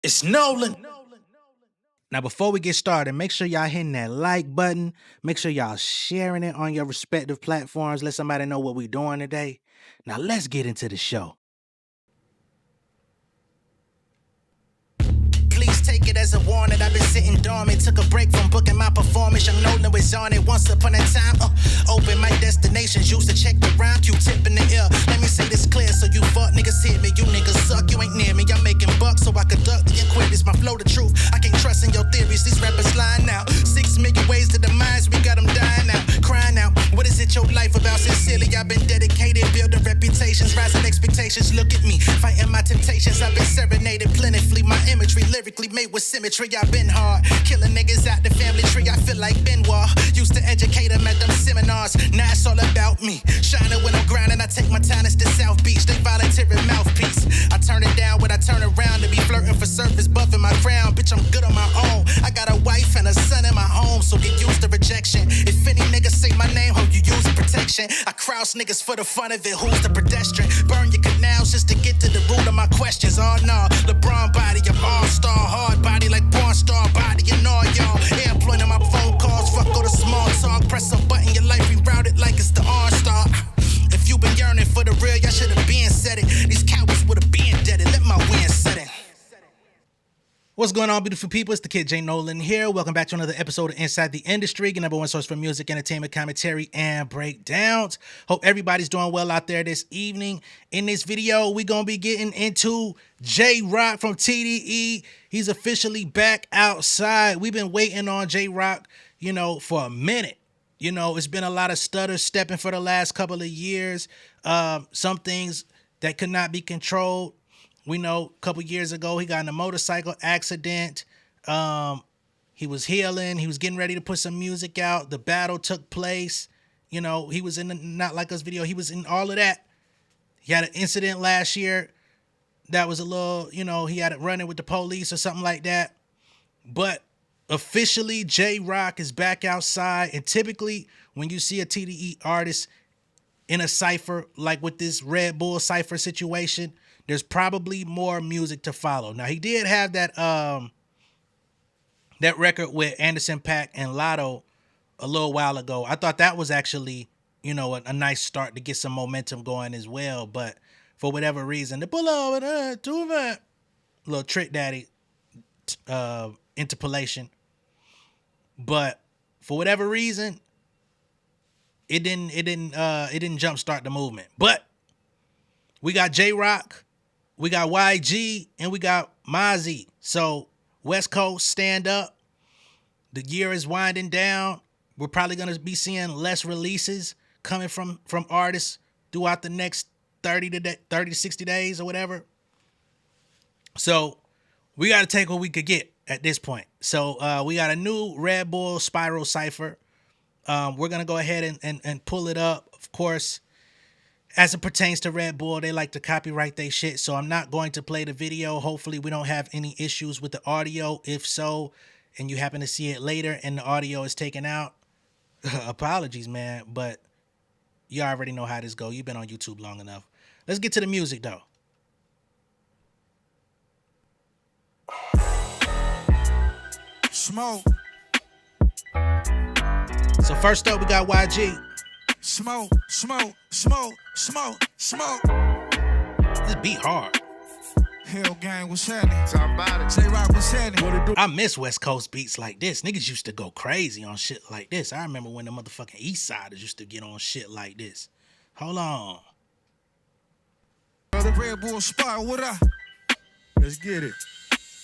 It's Nolan. Now, before we get started, make sure y'all hitting that like button. Make sure y'all sharing it on your respective platforms. Let somebody know what we're doing today. Now, let's get into the show. Please take it as a warning. I've been sitting dormant. Took a break from booking my performance. Young Nolan was on it once upon a time. Open my destinations. Used to check the rhyme. Q-tip in the ear. Let me say this clear so you fuck niggas hit me. You niggas suck. You ain't near me. I'm making bucks so I could duck the inquiries. My flow the truth. I can't trust in your theories. These rappers lying now. 6 million ways to the minds. We got them dying out. Crying out. What is it your life about? Sincerely, I've been dedicated. Building reputations. Rising expectations. Look at me. Fighting my temptations. I've been serenaded plentifully. My imagery lyrically made with symmetry. I've been hard, killing niggas out the family tree. I feel like Benoit, used to educate them at them seminars. Now it's all about me, shining when I'm grinding. I take my talents to South Beach, they voluntary mouthpiece. I turn it down when I turn around to be flirting for surface, buffing my crown. Bitch, I'm good on my own. I got a wife and a son in my home, so get used to rejection. If any niggas say my name, hope you use protection. I cross niggas for the fun of it. Who's the pedestrian? Burn your canals just to get to the root of my questions. Oh no, LeBron body, I'm all-star, hard body like porn star body and all y'all. Airplane on my phone calls, fuck all the small talk. Press a button, your life rerouted like it's the OnStar. If you been yearning for the real, y'all should have been said it. These cowards would have been dead. Let my win set it. What's going on, beautiful people? It's the kid J Nolan here. Welcome back to another episode of Inside the Industry, your number one source for music, entertainment, commentary, and breakdowns. Hope everybody's doing well out there this evening. In this video, we're going to be getting into JRock from TDE. He's officially back outside. We've been waiting on JRock, for a minute. It's been a lot of stutter stepping for the last couple of years. Some things that could not be controlled. We know a couple years ago he got in a motorcycle accident. He was healing. He was getting ready to put some music out. The battle took place. He was in the Not Like Us video. He was in all of that. He had an incident last year that was a little, he had it running with the police or something like that. But officially, JRock is back outside. And typically, when you see a TDE artist in a Cypher, like with this Red Bull Cypher situation, there's probably more music to follow. Now, he did have that that record with Anderson .Paak and Lotto a little while ago. I thought that was actually, a nice start to get some momentum going as well. But for whatever reason, the pull over to that little Trick Daddy interpolation. But for whatever reason, it didn't jumpstart the movement. But we got JRock, we got YG, and we got Mazi. So West Coast, stand up. The year is winding down. We're probably going to be seeing less releases coming from artists throughout the next 30 to 60 days or whatever. So we got to take what we could get at this point. So we got a new Red Bull Spiral Cypher. We're going to go ahead and pull it up. Of course, as it pertains to Red Bull, they like to copyright their shit, so I'm not going to play the video. Hopefully, we don't have any issues with the audio. If so, and you happen to see it later and the audio is taken out, apologies, man, but you already know how this goes. You've been on YouTube long enough. Let's get to the music, though. Smoke. So first up, we got YG. Smoke. This beat hard. Hell gang, what's happening? JRock, what's happening? I miss West Coast beats like this. Niggas used to go crazy on shit like this. I remember when the motherfucking East Siders used to get on shit like this. Hold on. The Red Bull spot, what up? Let's get it.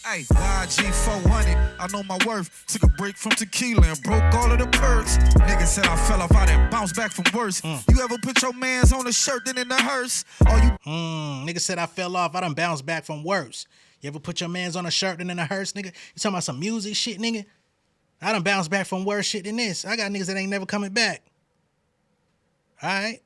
Hey, YG 400, I know my worth. Took a break from tequila and broke all of the perks. Niggas said I fell off, I done bounced back from worse. You ever put your mans on a shirt then in the hearse? Or you Nigga said I fell off, I done bounced back from worse. You ever put your mans on a shirt and in a hearse, nigga? You talking about some music shit, nigga? I done bounced back from worse shit than this. I got niggas that ain't never coming back. Alright?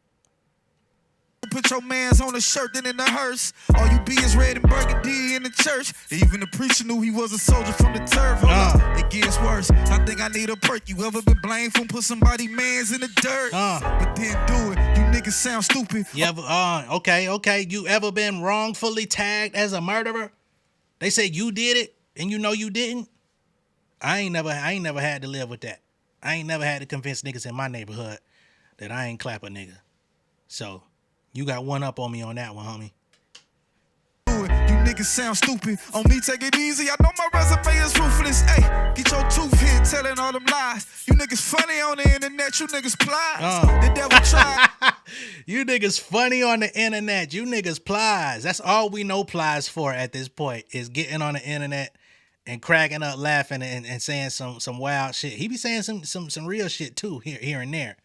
put your mans on a shirt then in the hearse. All you be is red and burgundy in the church. Even the preacher knew he was a soldier from the turf. Hold up, it gets worse. I think I need a perk. You ever been blamed for put somebody mans in the dirt? But didn't do it. You niggas sound stupid. You ever, okay. You ever been wrongfully tagged as a murderer? They say you did it and you know you didn't. I ain't never had to live with that. I ain't never had to convince niggas in my neighborhood that I ain't clap a nigga. So you got one up on me on that one, homie. You niggas sound stupid. On me, take it easy. I know my resume is ruthless. Hey, get your tooth hit telling all them lies. You niggas funny on the internet. You niggas plies. The devil tried. You niggas funny on the internet. You niggas plies. That's all we know plies for at this point is getting on the internet and cracking up, laughing, and saying some wild shit. He be saying some real shit too here and there.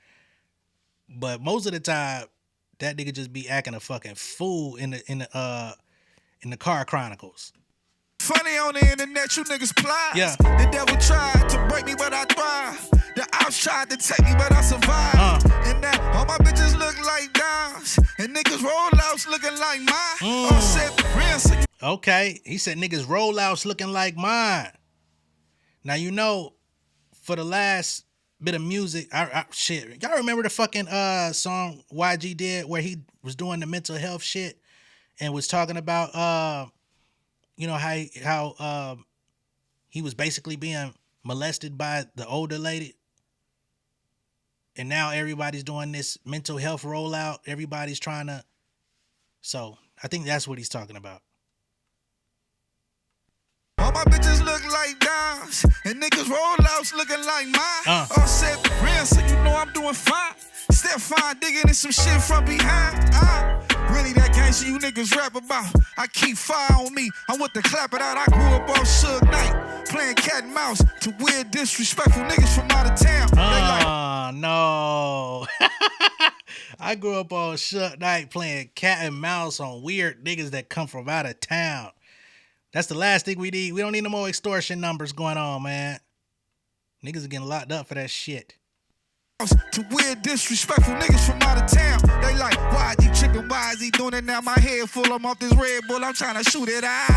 But most of the time, that nigga just be acting a fucking fool in the Car Chronicles. Funny on the internet, you niggas plies. Yeah. The devil tried to break me, but I thrive. The ops tried to take me, but I survived. And now all my bitches look like dimes. And niggas rollouts looking like mine. All set real, so okay, he said niggas rollouts looking like mine. Now you know, for the last bit of music, shit, y'all remember the fucking song YG did where he was doing the mental health shit and was talking about you know how he was basically being molested by the older lady, and now everybody's doing this mental health rollout. Everybody's trying to. So I think that's what he's talking about. all my bitches look like dimes. And niggas rollouts looking like mine. All set real, so you know I'm doing fine. Step fine, digging in some shit from behind. Really that gangsta you niggas rap about. I keep fire on me. I'm with the clap it out. I grew up on Suge Knight, playing cat and mouse to weird, disrespectful niggas from out of town. No. I grew up on Suge Knight playing cat and mouse on weird niggas that come from out of town. That's the last thing we need. We don't need no more extortion numbers going on, man. Niggas are getting locked up for that shit. To weird, disrespectful niggas from out of town. They like, why is he tripping? Why is he doing it now? My head full, I'm off this Red Bull. I'm trying to shoot it out.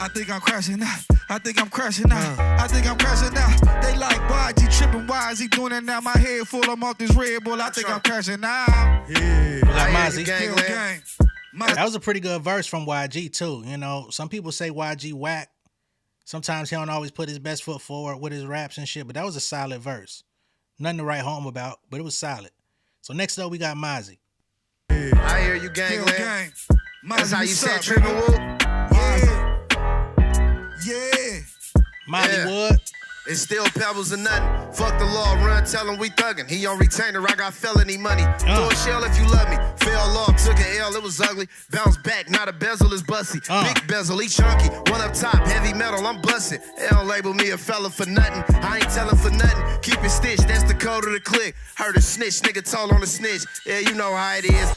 I think I'm crashing out. I think I'm crashing out. I think I'm crashing out. They like, why is he tripping? Why is he doing it now? My head full, I'm off this Red Bull. I think I'm crashing out. Yeah. Mazi. Gang. That was a pretty good verse from YG too. You know, some people say YG whack. Sometimes he don't always put his best foot forward with his raps and shit, but that was a solid verse. Nothing to write home about, but it was solid. So next up, we got Mazi. I hear you, gangland. That's how you said Trippin' Whoop? Yeah. Molly Wood. It's still pebbles and nothing. Fuck the law, run, tell him we thuggin'. He on retainer, I got felony money. Throw a shell if you love me. Fell off, took an L, it was ugly. Bounce back, not a bezel, is bussy. Big bezel, he chunky. One up top, heavy metal, I'm bustin'. They don't label me a fella for nothing. I ain't tellin' for nothing. Keep it stitched, that's the code of the click. Heard a snitch, nigga told on a snitch. Yeah, you know how it is.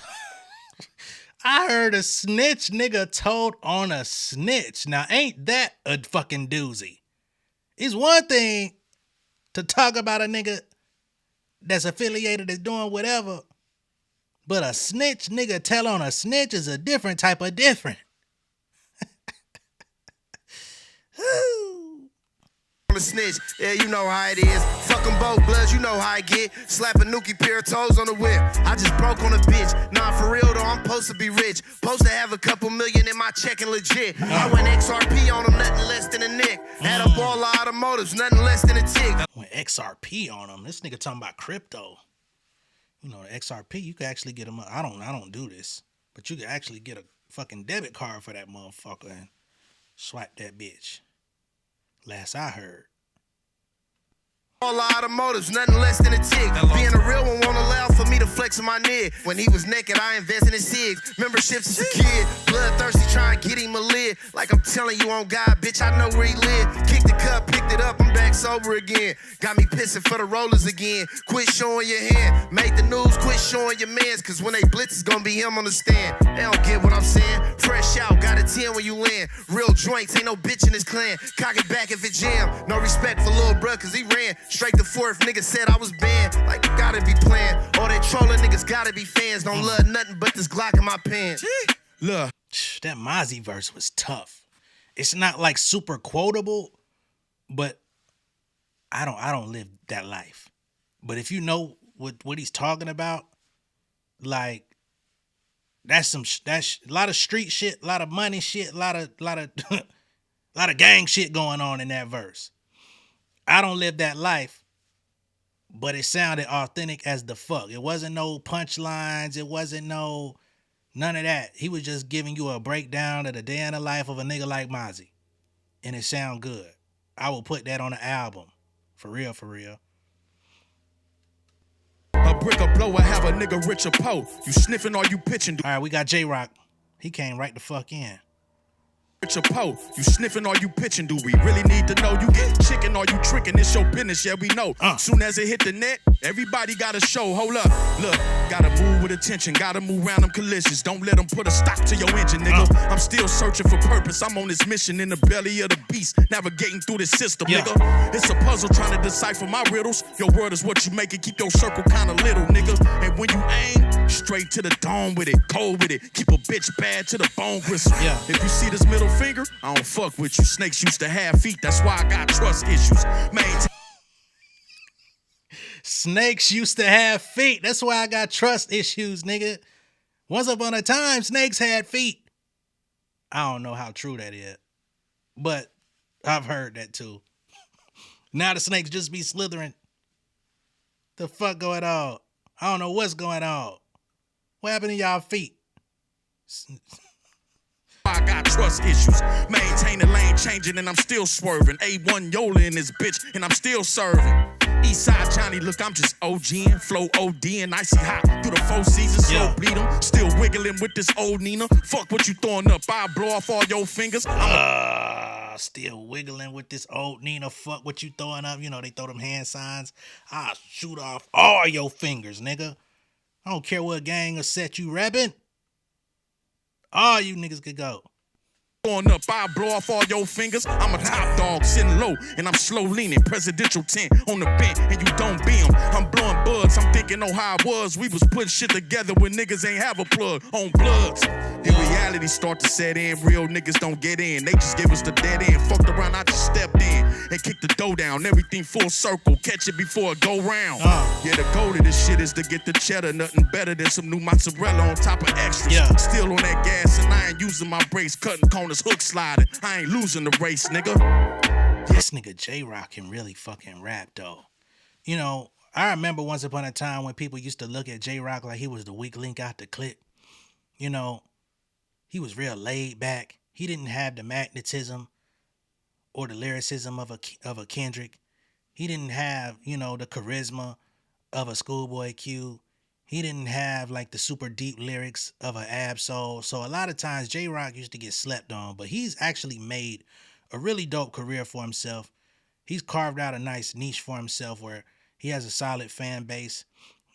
I heard a snitch nigga told on a snitch. Now, ain't that a fucking doozy? It's one thing to talk about a nigga that's affiliated as doing whatever, but a snitch nigga tell on a snitch is a different type of different. A snitch, yeah, you know how it is. Fuck 'em both bloods, you know how I get. Slap a nookie pair of toes on the whip. I just broke on a bitch. Nah, for real though, I'm supposed to be rich. Supposed to have a couple million in my checking legit. I went XRP on them, nothing less than a nick. Had up all the automotives, nothing less than a tick. Went XRP on him. This nigga talking about crypto. You know, the XRP, you can actually get him. I don't do this, but you can actually get a fucking debit card for that motherfucker and swipe that bitch. Last I heard. All the automotives, nothing less than a tick. Being a real one won't allow for me to flex on my nigga. When he was naked, I invested in SIGs. Memberships as a kid. Bloodthirsty, trying to get him a lid. Like I'm telling you on God, bitch, I know where he live. Kicked the cup, picked it up, I'm back sober again. Got me pissing for the rollers again. Quit showing your hand. Made the news, quit showing your mans. Cause when they blitz, it's gonna be him on the stand. They don't get what I'm saying. Fresh out, got a 10 when you land. Real joints, ain't no bitch in this clan. Cock it back if it jam. No respect for little bruh, cause he ran straight to fourth. Nigga said I was banned. Like you gotta be playing. All that trolling niggas gotta be fans. Don't love nothing but this Glock in my pants. Look. That Mazi verse was tough. It's not like super quotable, but I don't live that life. But if you know what he's talking about, like That's a lot of street shit, a lot of money shit, a lot of a lot of gang shit going on in that verse. I don't live that life, but it sounded authentic as the fuck. It wasn't no punchlines. It wasn't none of that. He was just giving you a breakdown of the day in the life of a nigga like Mazi. And it sound good. I will put that on the album. For real, for real. A brick or blow, I have a nigga rich or po. You sniffing or you pitching? All right, we got JRock. He came right the fuck in. Rich or po, you sniffing or you pitching? Do we really need to know? You get chicken or you tricking? It's your business, yeah we know. Soon as it hit the net, everybody gotta show. Hold up, look, gotta move with attention, gotta move around them collisions. Don't let them put a stop to your engine, nigga. I'm still searching for purpose. I'm on this mission in the belly of the beast, navigating through the system, nigga. It's a puzzle trying to decipher my riddles. Your word is what you make it. Keep your circle kinda little, nigga. And when you aim, straight to the dome with it, cold with it. Keep a bitch bad to the bone gristle. Yeah. If you see this middle finger, I don't fuck with you. Snakes used to have feet, that's why I got trust issues. Snakes used to have feet. That's why I got trust issues, nigga. Once upon a time, snakes had feet. I don't know how true that is, but I've heard that too. Now the snakes just be slithering. The fuck going on? I don't know what's going on. What happened to y'all feet? I got trust issues. Maintain the lane changing and I'm still swerving. A1 Yola in this bitch and I'm still serving. Eastside Johnny, look, I'm just OGing. Flow ODing, icy hot through the 4 seasons. Slow bleed them. Still wiggling with this old Nina. Fuck what you throwing up. I'll blow off all your fingers. Still wiggling with this old Nina. Fuck what you throwing up. You know, they throw them hand signs. I'll shoot off all your fingers, nigga. I don't care what gang or set you rapping. All you niggas could go. Going up, I'll blow off all your fingers. I'm a top dog, sitting low, and I'm slow leaning. Presidential tent on the bench, and you don't beam. I'm blowing buds, I'm thinking, oh, how it was. We was putting shit together when niggas ain't have a plug on bloods. Then reality start to set in. Real niggas don't get in. They just give us the dead end. Fucked around, I just stepped in and kicked the dough down. Everything full circle. Catch it before it go round. Yeah, the goal to this shit is to get the cheddar. Nothing better than some new mozzarella on top of extras. Still on that gas, and I ain't using my brakes. Cutting corners, hook sliding. I ain't losing the race, nigga. This nigga JRock can really fucking rap, though. You know, I remember once upon a time when people used to look at JRock like he was the weak link out the clique. You know, he was real laid back. He didn't have the magnetism or the lyricism of a Kendrick. He didn't have, you know, the charisma of a Schoolboy Q. He didn't have like the super deep lyrics of an Ab-Soul. So a lot of times JRock used to get slept on, but he's actually made a really dope career for himself. He's carved out a nice niche for himself where he has a solid fan base.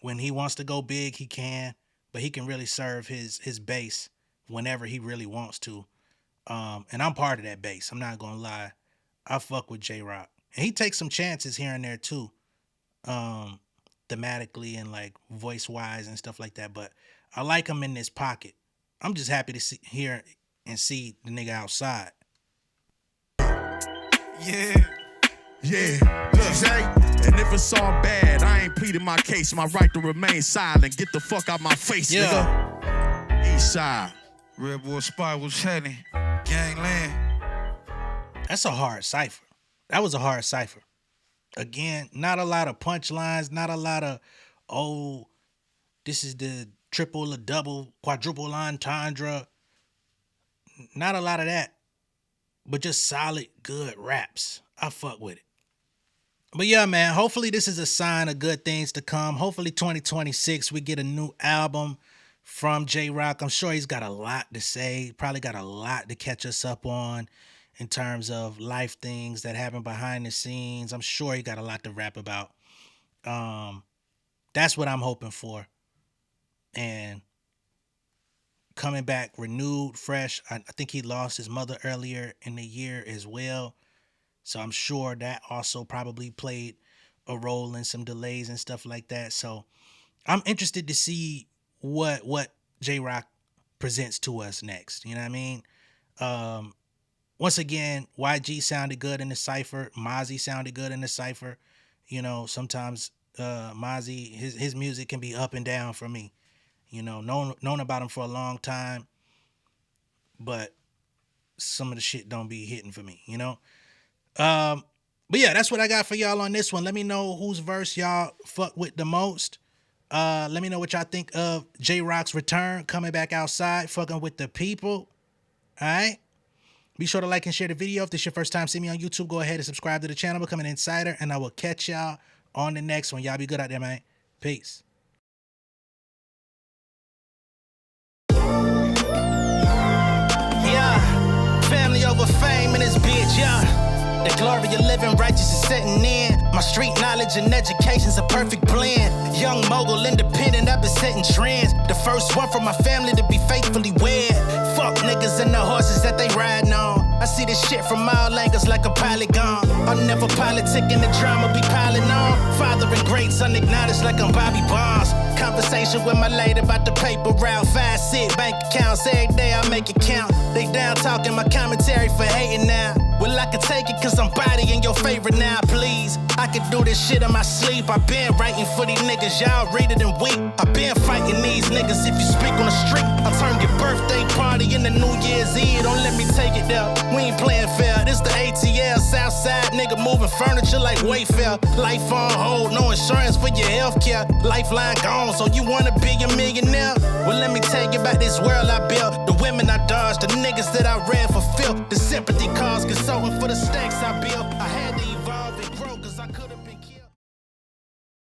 When he wants to go big, he can, but he can really serve his base whenever he really wants to. And I'm part of that base. I'm not gonna lie. I fuck with JRock. And he takes some chances here and there too. Thematically and like voice wise and stuff like that, but I like him in this pocket. I'm just happy to hear and see the nigga outside. Yeah. Look, Jay, and if it's all bad, I ain't pleading my case. My right to remain silent. Get the fuck out my face, nigga. Eastside. Red Boy Spy was heading. Gangland. That's a hard cipher. That was a hard cipher. Again, not a lot of punchlines, not a lot of, oh, this is the triple or double, quadruple entendre. Not a lot of that, but just solid, good raps. I fuck with it. But yeah, man, hopefully this is a sign of good things to come. Hopefully 2026, we get a new album from JRock. I'm sure he's got a lot to say, probably got a lot to catch us up on in terms of life things that happen behind the scenes. I'm sure he got a lot to rap about. That's what I'm hoping for. And coming back renewed, fresh. I think he lost his mother earlier in the year as well. So I'm sure that also probably played a role in some delays and stuff like that. So I'm interested to see what JRock presents to us next. You know what I mean? Once again, YG sounded good in the cypher. Mazi sounded good in the cypher. You know, sometimes Mazi, his music can be up and down for me. You know, known about him for a long time, but some of the shit don't be hitting for me, you know? But yeah, that's what I got for y'all on this one. Let me know whose verse y'all fuck with the most. Let me know what y'all think of JRock's return, coming back outside, fucking with the people. All right? Be sure to like and share the video. If this is your first time seeing me on YouTube, go ahead and subscribe to the channel, become an insider, and I will catch y'all on the next one. Y'all be good out there, man. Peace. Yeah, family over fame in this bitch, yeah. The glory of living righteous is setting in. My street knowledge and education's a perfect blend. Young mogul, independent, I've been setting trends. The first one from my family to be faithfully wed. Fuck niggas and the horses that they riding on. I see this shit from all angles like a polygon. I'm never politicking, the drama be piling on. Father and greats unacknowledged like I'm Bobby Bonds. Conversation with my lady about the paper route. 5 sit bank accounts, every day I make it count. They down talking my commentary for hating now. Well, I can take it cause I'm bodying your favorite now, please. I can do this shit in my sleep. I been writing for these niggas, y'all read it and weep. I been fighting these niggas if you speak on the street. I'll turn your birthday party into New Year's Eve. Don't let me take it there. We ain't playing fair. This the ATL, Southside nigga moving furniture like Wayfair. Life on hold, no insurance for your healthcare. Lifeline gone, so you wanna be a millionaire? Well, let me tell you about this world I built. The women I dodged, the niggas that I read